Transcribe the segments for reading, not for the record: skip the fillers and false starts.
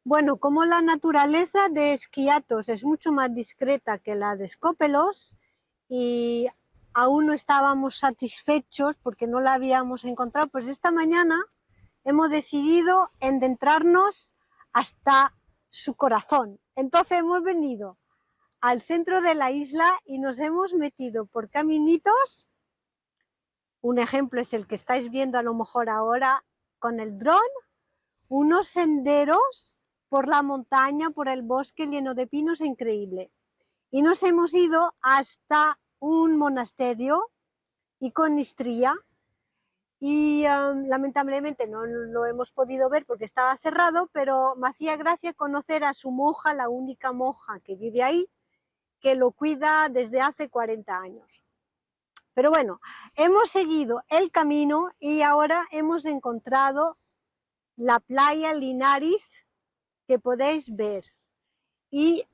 Bueno, como la naturaleza de Skiathos es mucho más discreta que la de Skópelos y aún no estábamos satisfechos porque no la habíamos encontrado, pues esta mañana hemos decidido adentrarnos hasta su corazón. Entonces hemos venido al centro de la isla y nos hemos metido por caminitos. Un ejemplo es el que estáis viendo a lo mejor ahora con el dron, unos senderos por la montaña, por el bosque lleno de pinos, increíble. Y nos hemos ido hasta un monasterio, Iconistría, y lamentablemente no lo hemos podido ver porque estaba cerrado, pero me hacía gracia conocer a su monja, la única monja que vive ahí, que lo cuida desde hace 40 años. Pero bueno, hemos seguido el camino y ahora hemos encontrado la playa Linaris que podéis ver. Y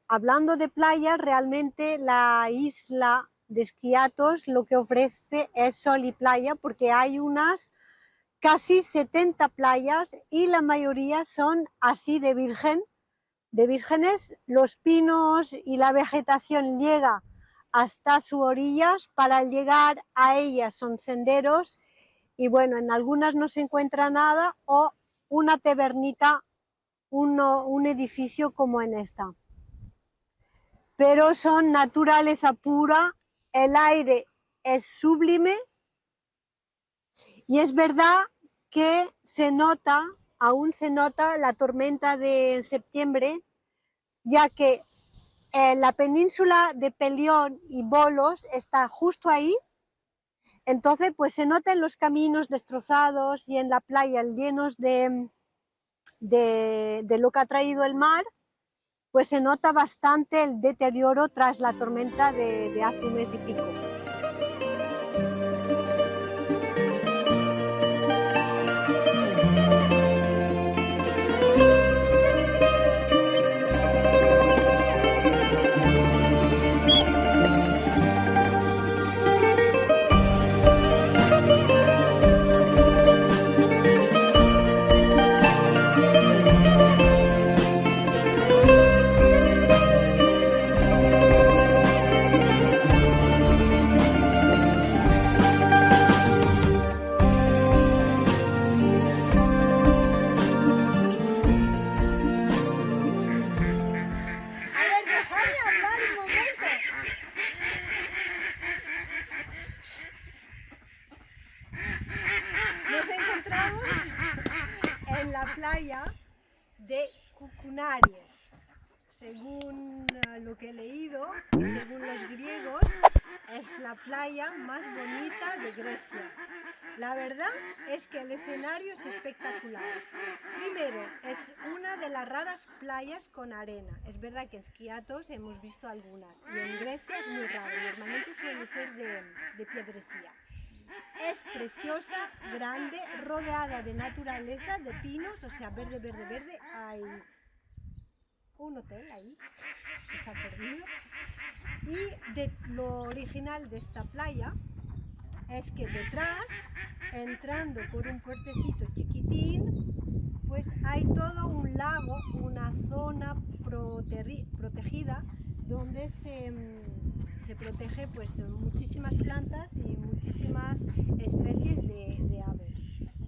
hablando de playa, realmente la isla de Skiathos lo que ofrece es sol y playa, porque hay unas casi 70 playas y la mayoría son así de vírgenes. Los pinos y la vegetación llega hasta sus orillas. Para llegar a ellas son senderos y bueno, en algunas no se encuentra nada o una tabernita, un edificio como en esta. Pero son naturaleza pura, el aire es sublime y es verdad que se nota, aún se nota la tormenta de septiembre, ya que la península de Pelión y Volos está justo ahí. Entonces pues se nota en los caminos destrozados y en la playa llenos de lo que ha traído el mar, pues se nota bastante el deterioro tras la tormenta de hace un mes y pico. Nos encontramos en la playa de Koukounarias. Según lo que he leído, y según los griegos, es la playa más bonita de Grecia. La verdad es que el escenario es espectacular. Primero, es una de las raras playas con arena. Es verdad que en Skiathos hemos visto algunas y en Grecia es muy raro. Normalmente suele ser de piedrecilla. Es preciosa, grande, rodeada de naturaleza, de pinos, o sea, verde, verde, verde. Hay un hotel ahí que se ha perdido. Y lo original de esta playa es que detrás, entrando por un puertecito chiquitín, pues hay todo un lago, una zona protegida donde se protege pues muchísimas plantas y muchísimas especies de aves.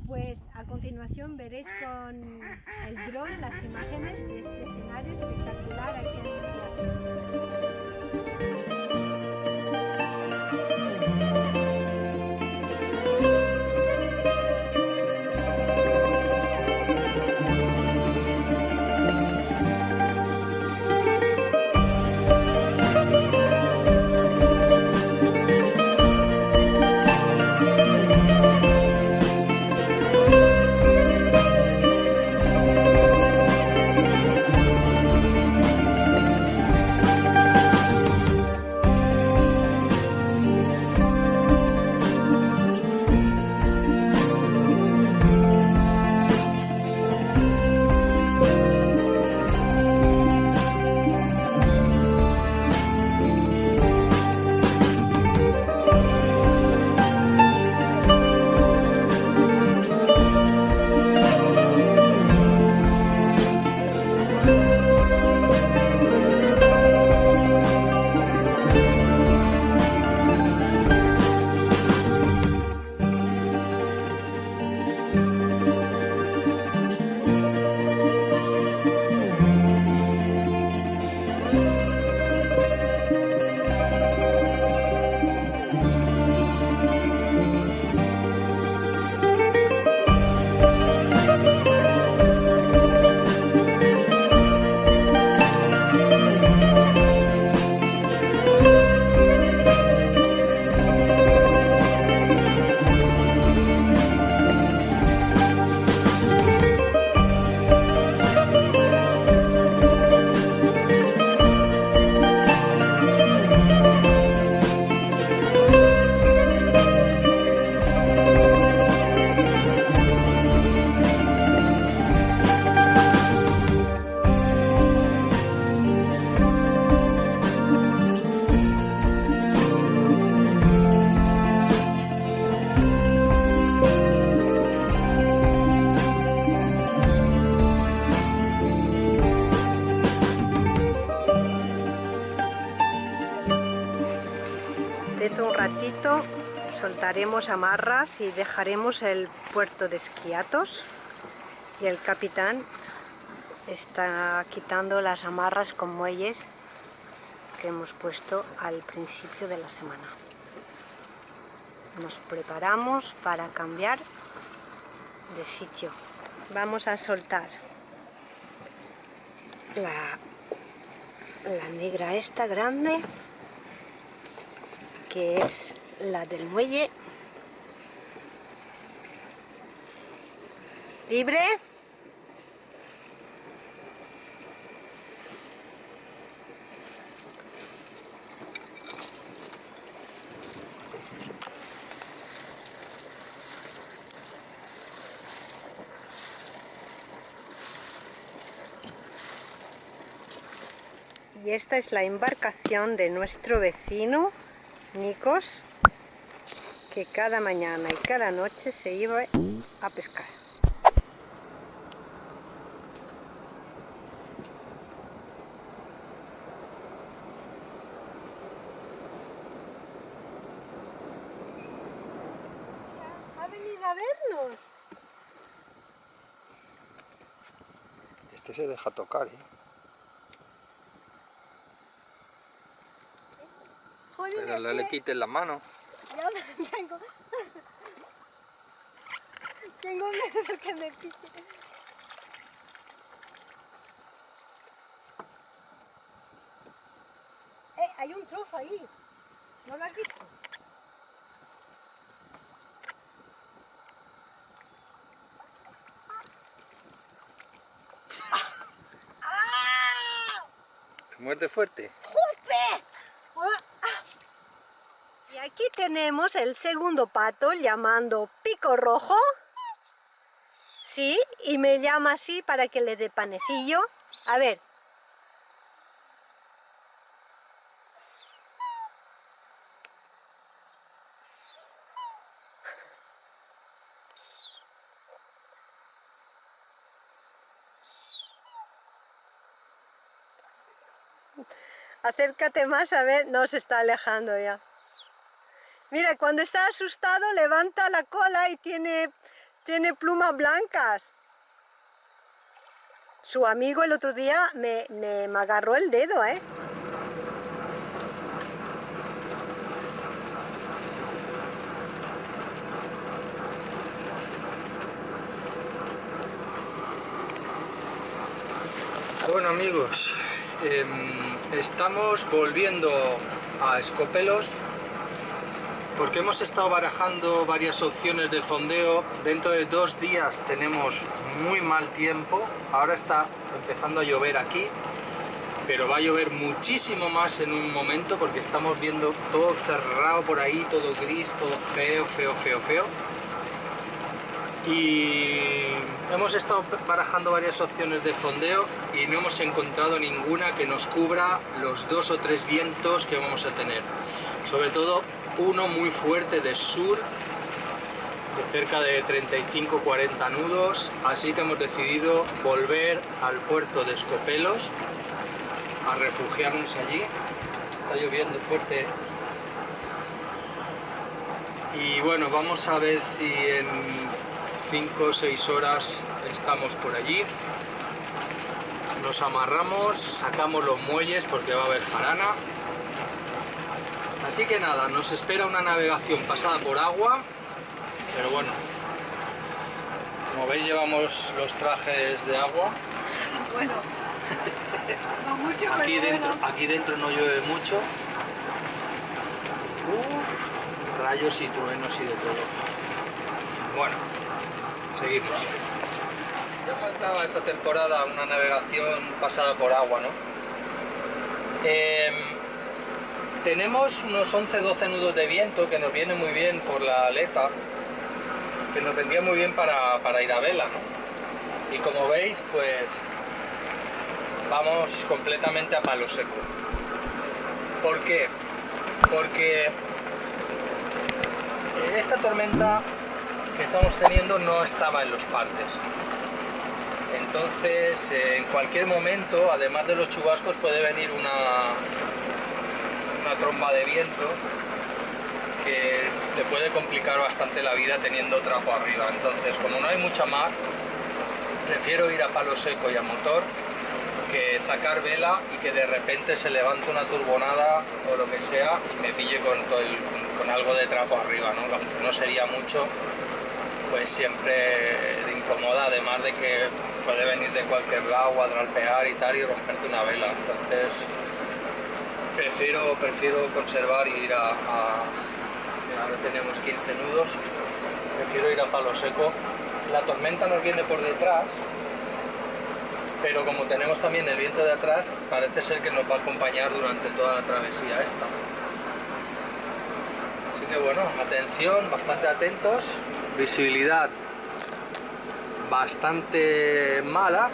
Pues a continuación veréis con el dron las imágenes de este escenario espectacular aquí en Skiathos. soltaremos amarras y dejaremos el puerto de Skiathos, y el capitán está quitando las amarras con muelles que hemos puesto al principio de la semana. Nos preparamos para cambiar de sitio. Vamos a soltar la negra esta grande, que es la del muelle. Libre. Y esta es la embarcación de nuestro vecino Nikos, que cada mañana y cada noche se iba a pescar. Ha venido a vernos. Este se deja tocar, ¿eh? Joder, Pero no le quites la mano. Ya tengo miedo que me pique. Hay un trozo ahí. ¿No lo has visto? ¿Te muerde fuerte? ¡Jope! Y aquí tenemos el segundo pato llamando Pico Rojo. Sí, y me llama así para que le dé panecillo. A ver. Acércate más, a ver, no se está alejando ya. Mira, cuando está asustado levanta la cola y tiene plumas blancas. Su amigo el otro día me agarró el dedo, ¿eh? Bueno, amigos, estamos volviendo a Skopelos porque hemos estado barajando varias opciones de fondeo. Dentro de 2 días tenemos muy mal tiempo. Ahora está empezando a llover aquí, pero va a llover muchísimo más en un momento porque estamos viendo todo cerrado por ahí, todo gris, todo feo, feo, feo, feo. Y hemos estado barajando varias opciones de fondeo y no hemos encontrado ninguna que nos cubra los 2 o 3 vientos que vamos a tener. Sobre todo uno muy fuerte de sur, de cerca de 35-40 nudos, así que hemos decidido volver al puerto de Skopelos a refugiarnos allí. Está lloviendo fuerte. Y bueno, vamos a ver si en 5 o 6 horas estamos por allí. Nos amarramos, sacamos los muelles porque va a haber jarana. Así que nada, nos espera una navegación pasada por agua, pero bueno, como veis llevamos los trajes de agua. Bueno, no mucho, Aquí dentro no llueve mucho. Uf, rayos y truenos y de todo. Bueno, seguimos. Ya faltaba esta temporada una navegación pasada por agua, ¿no? Tenemos unos 11-12 nudos de viento que nos viene muy bien por la aleta, que nos vendría muy bien para ir a vela, ¿no? Y como veis, pues vamos completamente a palo seco. ¿Por qué? Porque esta tormenta que estamos teniendo no estaba en los partes. Entonces, en cualquier momento, además de los chubascos, puede venir una tromba de viento que te puede complicar bastante la vida teniendo trapo arriba. Entonces, como no hay mucha mar, prefiero ir a palo seco y a motor que sacar vela y que de repente se levante una turbonada o lo que sea y me pille con algo de trapo arriba, ¿no? Aunque no sería mucho, pues siempre te incomoda, además de que puede venir de cualquier lado, guadralpear y tal y romperte una vela. Entonces prefiero conservar y ir ahora tenemos 15 nudos, prefiero ir a palo seco. La tormenta nos viene por detrás, pero como tenemos también el viento de atrás, parece ser que nos va a acompañar durante toda la travesía esta. Así que bueno, atención, bastante atentos. Visibilidad bastante mala,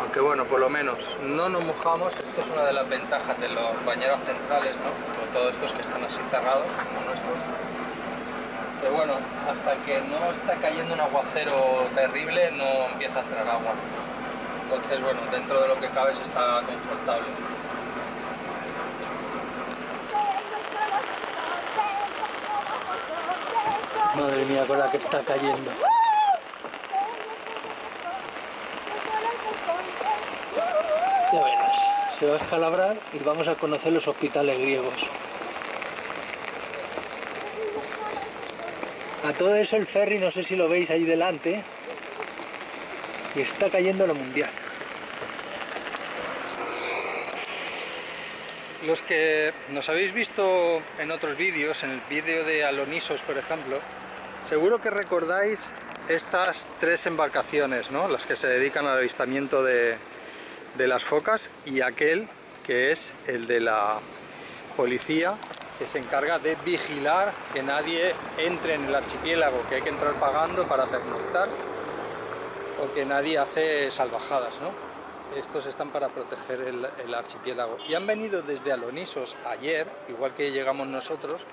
aunque bueno, por lo menos no nos mojamos. Esto es una de las ventajas de los bañeros centrales, ¿no? Como todos estos que están así cerrados, como nuestros. Pero bueno, hasta que no está cayendo un aguacero terrible no empieza a entrar agua. Entonces bueno, dentro de lo que cabe se está confortable. Madre mía, con la que está cayendo. Ya verás, se va a escalabrar y vamos a conocer los hospitales griegos. A todo eso el ferry, no sé si lo veis ahí delante, y está cayendo lo mundial. Los que nos habéis visto en otros vídeos, en el vídeo de Alonisos por ejemplo, seguro que recordáis estas tres embarcaciones, ¿no? Las que se dedican al avistamiento de las focas, y aquel que es el de la policía, que se encarga de vigilar que nadie entre en el archipiélago, que hay que entrar pagando para pernoctar, o que nadie hace salvajadas, ¿no? Estos están para proteger el archipiélago. Y han venido desde Alonisos ayer, igual que llegamos nosotros,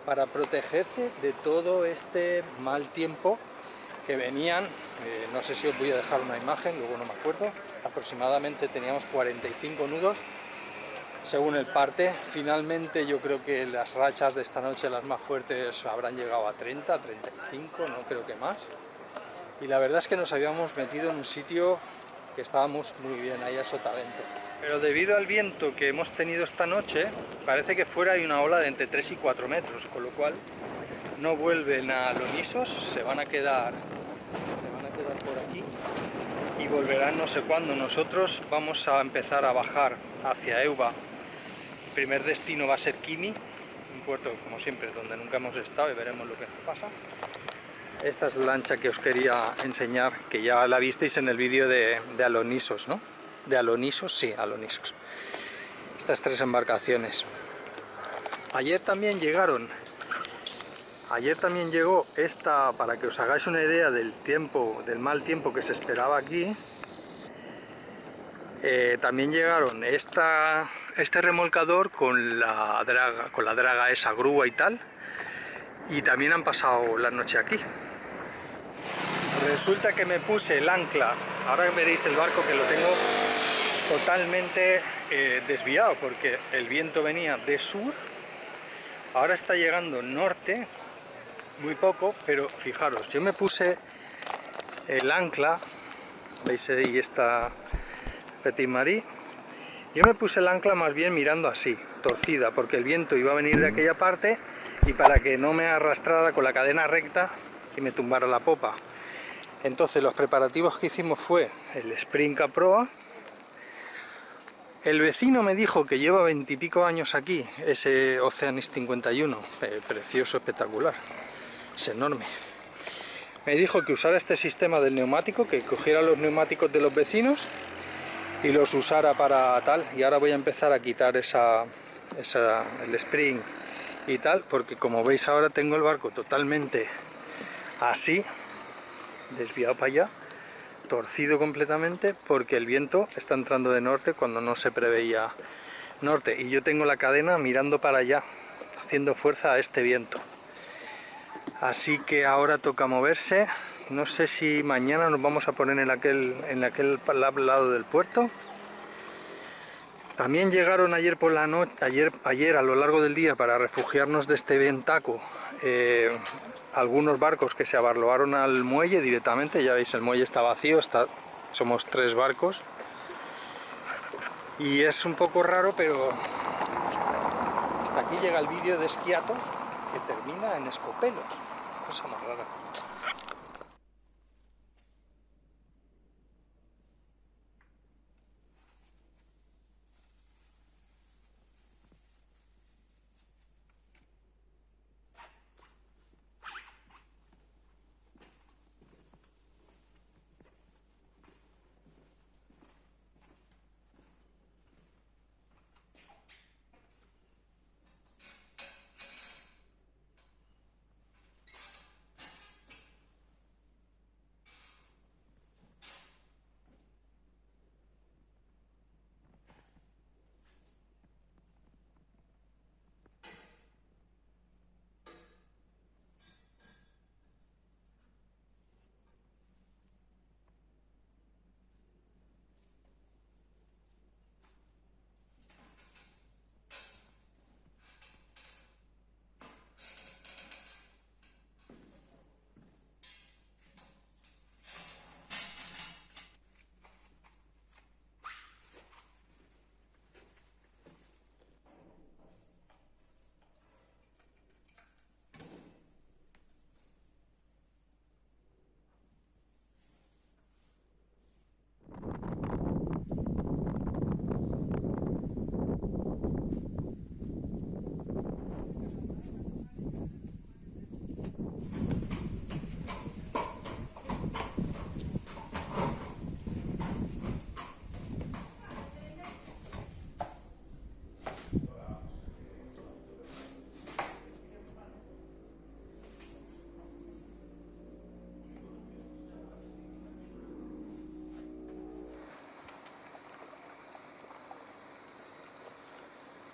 para protegerse de todo este mal tiempo que venían. No sé si os voy a dejar una imagen, luego no me acuerdo. Aproximadamente teníamos 45 nudos. Según el parte, finalmente yo creo que las rachas de esta noche, las más fuertes, habrán llegado a 30, 35, no creo que más. Y la verdad es que nos habíamos metido en un sitio que estábamos muy bien ahí a sotavento. Pero debido al viento que hemos tenido esta noche, parece que fuera hay una ola de entre 3 y 4 metros, con lo cual no vuelven a Alonisos, se van a quedar por aquí y volverán no sé cuándo. Nosotros vamos a empezar a bajar hacia Euba. El primer destino va a ser Kimi, un puerto como siempre donde nunca hemos estado, y veremos lo que nos pasa. Esta es la lancha que os quería enseñar, que ya la visteis en el vídeo de Alonisos, ¿no? ¿De Alonisos? Sí, Alonisos. Estas tres embarcaciones. Ayer también llegó esta, para que os hagáis una idea del tiempo, del mal tiempo que se esperaba aquí. También llegaron este remolcador con la draga esa, grúa y tal, y también han pasado la noche aquí. Resulta que me puse el ancla, ahora veréis el barco que lo tengo totalmente desviado, porque el viento venía de sur, ahora está llegando norte, muy poco, pero fijaros, yo me puse el ancla, veis ahí esta Petit Marie. Yo me puse el ancla más bien mirando así, torcida, porque el viento iba a venir de aquella parte y para que no me arrastrara con la cadena recta y me tumbara la popa. Entonces los preparativos que hicimos fue el Spring a proa. El vecino me dijo que lleva 20 y pico años aquí, ese Oceanis 51, precioso, espectacular, es enorme. Me dijo que usara este sistema del neumático, que cogiera los neumáticos de los vecinos y los usara para tal, y ahora voy a empezar a quitar el spring y tal, porque como veis ahora tengo el barco totalmente así, desviado para allá, torcido completamente, porque el viento está entrando de norte cuando no se preveía norte, y yo tengo la cadena mirando para allá, haciendo fuerza a este viento. Así que ahora toca moverse. No sé si mañana nos vamos a poner en aquel lado del puerto, También llegaron ayer por la noche, ayer a lo largo del día, para refugiarnos de este ventaco, algunos barcos que se abarloaron al muelle directamente. Ya veis, el muelle está vacío, somos 3 barcos. Y es un poco raro, pero hasta aquí llega el vídeo de Skiathos, que termina en Skopelos. Cosa más rara.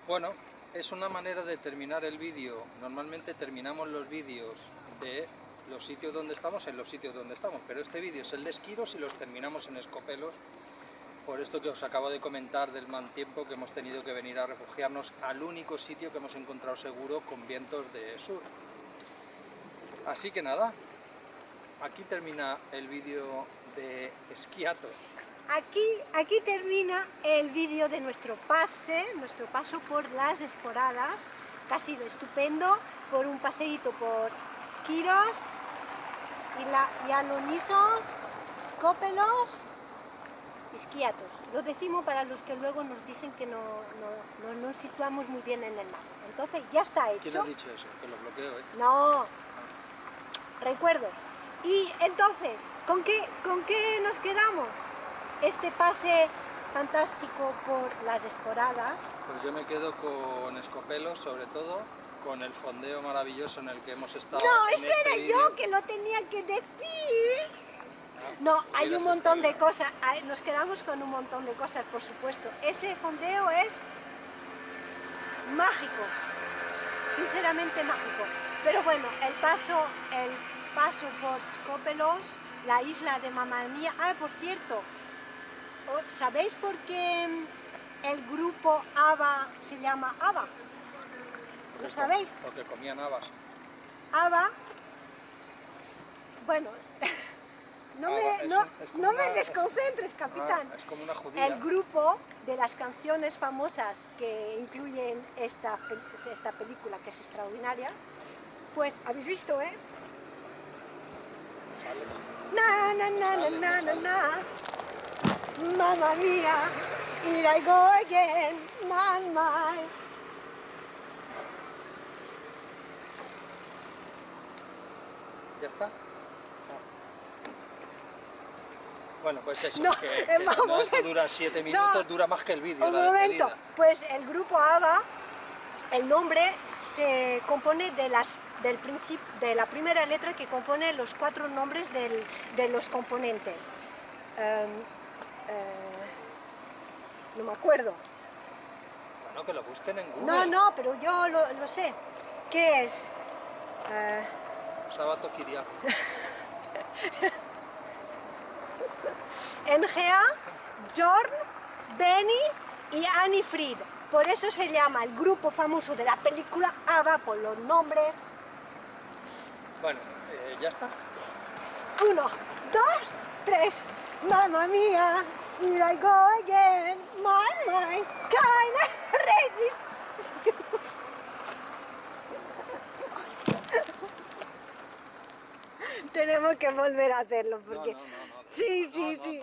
Bueno, es una manera de terminar el vídeo. Normalmente terminamos los vídeos de los sitios donde estamos en los sitios donde estamos, pero este vídeo es el de Skyros y los terminamos en Skopelos, por esto que os acabo de comentar del mal tiempo, que hemos tenido que venir a refugiarnos al único sitio que hemos encontrado seguro con vientos de sur. Así que nada, aquí termina el vídeo de Skiathos. Aquí termina el vídeo de nuestro paso por las Esporadas, que ha sido estupendo, por un paseíto por Skyros, y Alonisos, Skopelos y Skiathos. Lo decimos para los que luego nos dicen que no nos situamos muy bien en el mapa. Entonces ya está hecho. ¿Quién ha dicho eso? Que lo bloqueo, ¿eh? No, recuerdo. Y entonces, ¿con qué nos quedamos? Este pase fantástico por las Esporadas. Pues yo me quedo con Skopelos, sobre todo, con el fondeo maravilloso en el que hemos estado. No, en eso este era vídeo. yo que lo tenía que decir. No, hay un montón de cosas. Nos quedamos con un montón de cosas, por supuesto. Ese fondeo es mágico, sinceramente mágico. Pero bueno, el paso por Skopelos, la isla de Mamma Mía. Por cierto, ¿sabéis por qué el grupo ABBA se llama ABBA? ¿Lo sabéis? Porque comían habas. ABBA, bueno, no me desconcentres, capitán. Es como una judía. El grupo de las canciones famosas que incluyen esta película, que es extraordinaria, pues habéis visto, ¿eh? Na na na na na na na. Mamma mía, here I go again, mamma. ¿Ya está? Bueno, pues eso, No, que vamos, no esto dura 7 minutos, no, dura más que el vídeo. Un la momento, despedida. pues el grupo ABBA, el nombre se compone de la primera letra que compone los 4 nombres de los componentes. No me acuerdo. Bueno, que lo busquen en Google. No, pero yo lo sé. ¿Qué es? Sabato Kiriakou. NGA, Jorn, Benny y Annie Fried. Por eso se llama el grupo famoso de la película ABBA por los nombres. Bueno, ya está. 1, 2, 3. Mamma mía, here I go again. My mind kinda resist. Tenemos que volver a hacerlo porque... No. Sí.